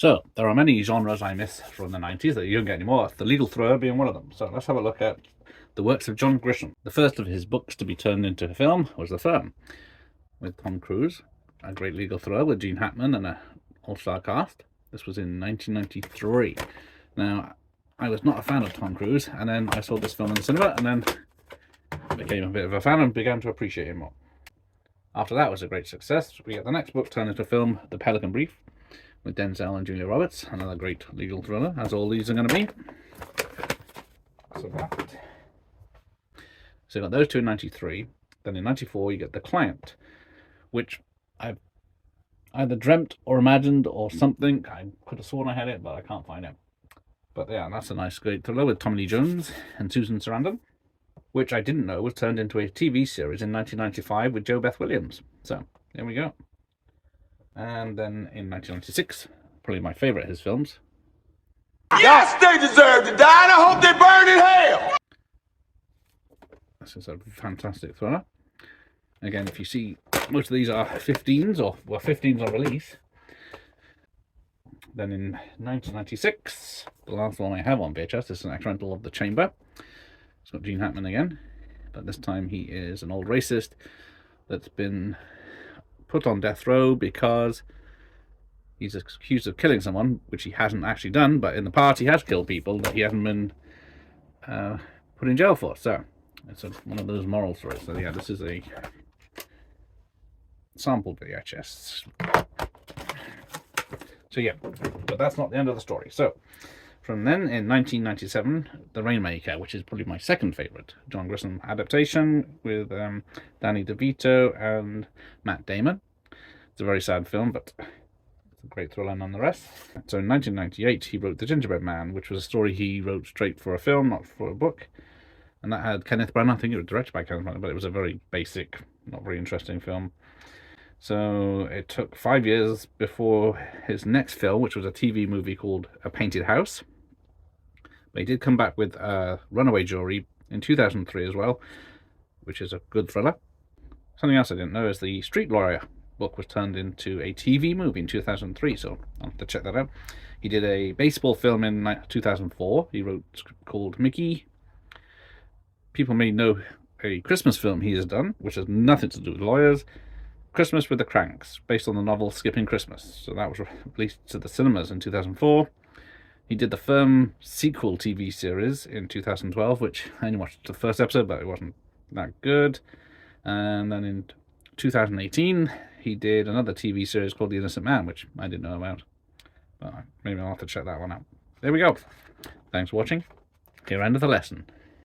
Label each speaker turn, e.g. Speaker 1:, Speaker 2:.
Speaker 1: So, there are many genres I miss from the 90s that you don't get anymore, the legal thriller being one of them. So let's have a look at the works of John Grisham. The first of his books to be turned into a film was The Firm, with Tom Cruise, a great legal thriller with Gene Hackman and an all-star cast. This was in 1993. Now, I was not a fan of Tom Cruise, and then I saw this film in the cinema, and then became a bit of a fan and began to appreciate him more. After that was a great success. We get the next book turned into a film, The Pelican Brief, with Denzel and Julia Roberts, another great legal thriller, as all these are going to be. So you got those two in 93. Then in 94 you get The Client, which I've either dreamt or imagined or something. I could have sworn I had it, but I can't find it. But yeah, that's a nice great thriller with Tommy Lee Jones and Susan Sarandon, which I didn't know was turned into a TV series in 1995 with Jo Beth Williams. So there we go. And then in 1996, probably my favourite of his films.
Speaker 2: Yes, they deserve to die, and I hope they burn in hell!
Speaker 1: This is a fantastic thriller. Again, if you see, most of these are 15s, or well, 15s on release. Then in 1996, the last one I have on VHS is an ex rental of The Chamber. It's got Gene Hackman again, but this time he is an old racist that's been put on death row because he's accused of killing someone, which he hasn't actually done, but in the past he has killed people that he hasn't been put in jail for. So it's one of those moral stories. So yeah, this is a sample VHS. So yeah, but that's not the end of the story. So from then, in 1997, The Rainmaker, which is probably my second favourite John Grisham adaptation with Danny DeVito and Matt Damon. It's a very sad film, but it's a great thriller nonetheless. So in 1998, he wrote The Gingerbread Man, which was a story he wrote straight for a film, not for a book. And that had Kenneth Branagh. I think it was directed by Kenneth Branagh, but it was a very basic, not very interesting film. So it took 5 years before his next film, which was a TV movie called A Painted House. But he did come back with Runaway Jury in 2003 as well, which is a good thriller. Something else I didn't know is the Street Lawyer book was turned into a TV movie in 2003, so I'll have to check that out. He did a baseball film in 2004. He wrote called Mickey. People may know a Christmas film he has done, which has nothing to do with lawyers. Christmas with the Cranks, based on the novel Skipping Christmas. So that was released to the cinemas in 2004. He did the Firm sequel TV series in 2012, which I only watched the first episode, but it wasn't that good. And then in 2018, he did another TV series called The Innocent Man, which I didn't know about. But maybe I'll have to check that one out. There we go. Thanks for watching. Here end of the lesson.